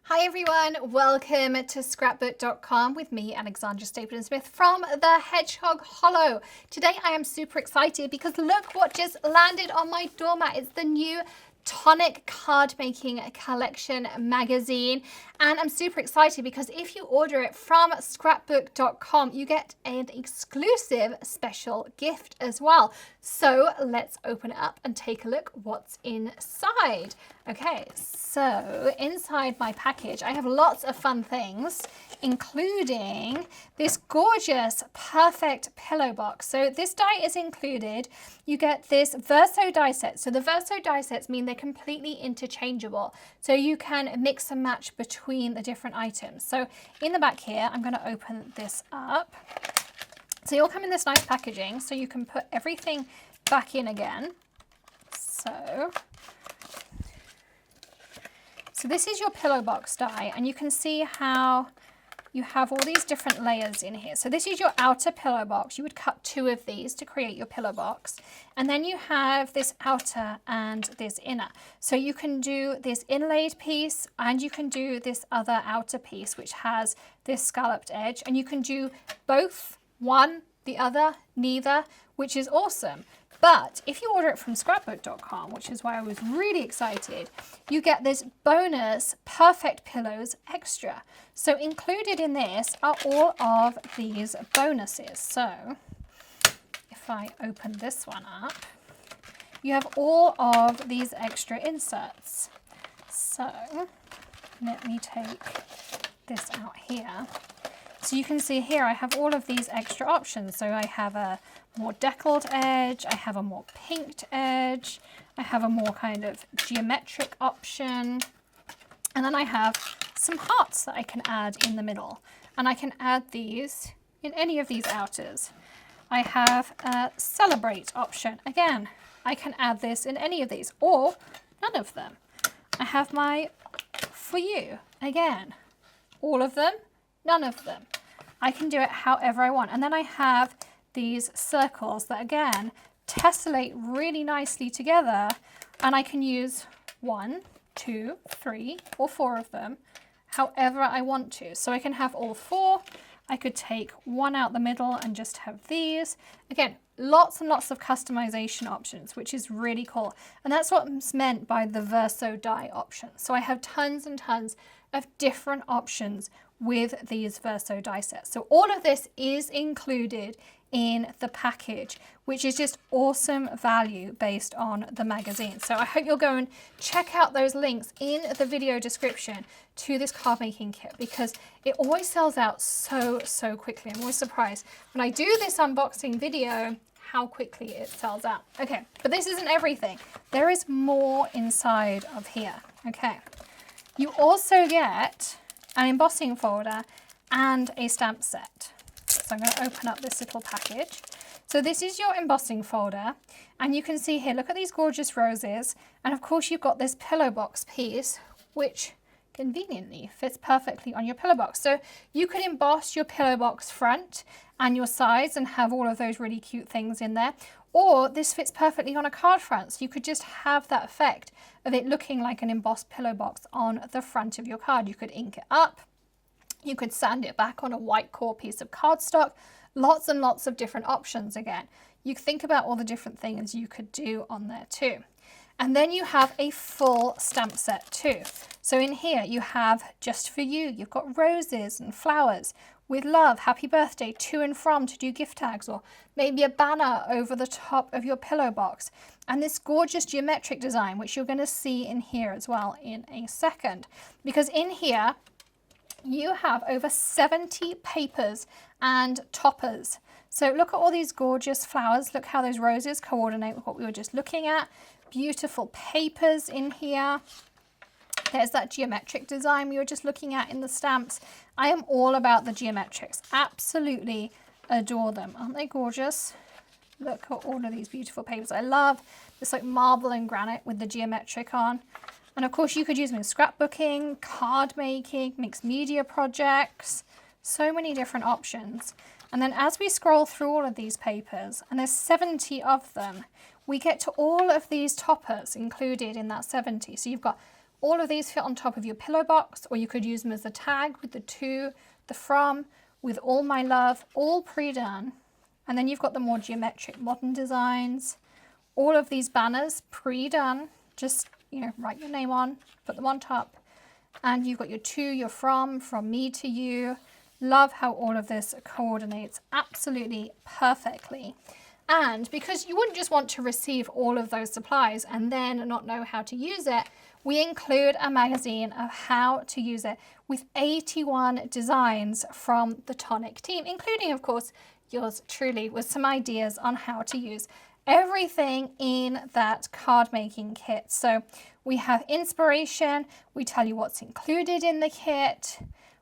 Hi everyone, welcome to Scrapbook.com with me, Alexandra Stapleton Smith from the Hedgehog Hollow. Today I am super excited because look what just landed on my doormat. It's the new Tonic card making collection magazine, and I'm super excited because if you order it from Scrapbook.com you get an exclusive special gift as well. So let's open it up and take a look what's inside. Okay, so inside my package I have lots of fun things, including this gorgeous perfect pillow box. So this die is included. You get this verso die set. So the verso die sets mean they're completely interchangeable. So you can mix and match between the different items. So in the back here, I'm going to open this up. So you'll come in this nice packaging so you can put everything back in again. So this is your pillow box die, and you can see how you have all these different layers in here. So this is your outer pillow box. You would cut two of these to create your pillow box. And then you have this outer and this inner. So you can do this inlaid piece and you can do this other outer piece which has this scalloped edge. And you can do both, one, the other, neither, which is awesome. But if you order it from Scrapbook.com, which is why I was really excited, you get this bonus perfect pillows extra. So included in this are all of these bonuses. So if I open this one up, you have all of these extra inserts. So let me take this out here. So you can see here I have all of these extra options. So I have a more deckled edge, I have a more pinked edge, I have a more kind of geometric option, and then I have some hearts that I can add in the middle. And I can add these in any of these outers. I have a celebrate option. Again, I can add this in any of these or none of them. I have my for you. Again, all of them, none of them. I can do it however I want. And then I have these circles that again tessellate really nicely together, and I can use 1, 2, 3 or 4 of them however I want to. So I can have all 4. I could take one out the middle and just have these. Again, lots and lots of customization options, which is really cool. And that's what's meant by the verso die option. So I have tons and tons of different options with these verso die sets. So all of this is included in the package, which is just awesome value based on the magazine. So I hope you'll go and check out those links in the video description to this card making kit, because it always sells out so quickly. I'm always surprised when I do this unboxing video how quickly it sells out. Okay, but this isn't everything. There is more inside of here. Okay, you also get an embossing folder and a stamp set. So I'm going to open up this little package. So this is your embossing folder, and you can see here, look at these gorgeous roses, and of course you've got this pillow box piece which conveniently fits perfectly on your pillow box. So you could emboss your pillow box front and your sides and have all of those really cute things in there, or this fits perfectly on a card front, so you could just have that effect of it looking like an embossed pillow box on the front of your card. You could ink it up, you could sand it back on a white core piece of cardstock. Lots and lots of different options again. You think about all the different things you could do on there too. And then you have a full stamp set too. So in here you have just for you, you've got roses and flowers with love, happy birthday, to and from to do gift tags, or maybe a banner over the top of your pillow box. And this gorgeous geometric design, which you're going to see in here as well in a second. Because in here, you have over 70 papers and toppers. So look at all these gorgeous flowers. Look how those roses coordinate with what we were just looking at. Beautiful papers in here. There's that geometric design we were just looking at in the stamps. I am all about the geometrics. Absolutely adore them. Aren't they gorgeous? Look at all of these beautiful papers. I love this like marble and granite with the geometric on. And of course you could use them in scrapbooking, card making, mixed media projects, so many different options. And then as we scroll through all of these papers, and there's 70 of them, we get to all of these toppers included in that 70. So you've got all of these fit on top of your pillow box, or you could use them as a tag with the to, the from, with all my love, all pre-done. And then you've got the more geometric modern designs. All of these banners pre-done, just, you know, write your name on, put them on top. And you've got your to, your from me to you. Love how all of this coordinates absolutely perfectly. And because you wouldn't just want to receive all of those supplies and then not know how to use it, we include a magazine of how to use it with 81 designs from the Tonic team, including, of course, yours truly, with some ideas on how to use everything in that card making kit. So we have inspiration, we tell you what's included in the kit,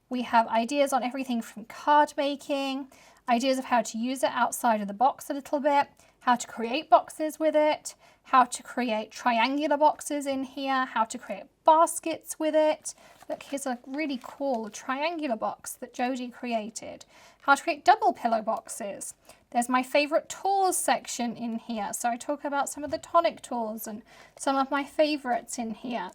we have ideas on everything from card making, ideas of how to use it outside of the box a little bit, how to create boxes with it, how to create triangular boxes in here, how to create baskets with it. Look, here's a really cool triangular box that Jodie created. How to create double pillow boxes. There's my favorite tools section in here. So I talk about some of the Tonic tools and some of my favorites in here.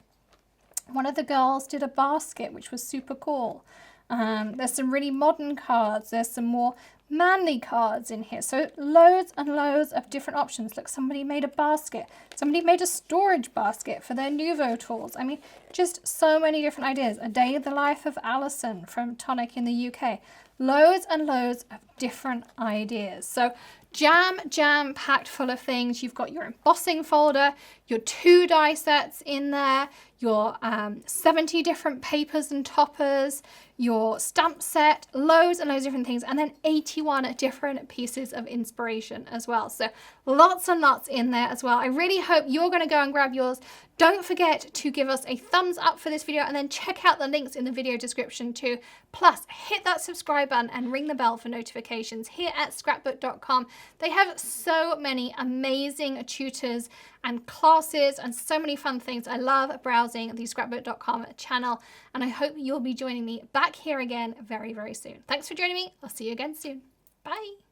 One of the girls did a basket, which was super cool. There's some really modern cards. There's some more manly cards in here. So loads and loads of different options. Look, somebody made a basket. Somebody made a storage basket for their Nouveau tools. I mean, just so many different ideas. A day in the life of Alison from Tonic in the UK. Loads and loads of different ideas. So jam packed full of things. You've got your embossing folder, your 2 die sets in there, your 70 different papers and toppers, your stamp set, loads and loads of different things, and then 81 different pieces of inspiration as well. So lots and lots in there as well. I really hope you're going to go and grab yours. Don't forget to give us a thumbs up for this video, and then check out the links in the video description too. Plus, hit that subscribe button and ring the bell for notifications here at Scrapbook.com. They have so many amazing tutors and classes and so many fun things. I love browsing the Scrapbook.com channel, and I hope you'll be joining me back here again very, very soon. Thanks for joining me. I'll see you again soon. Bye.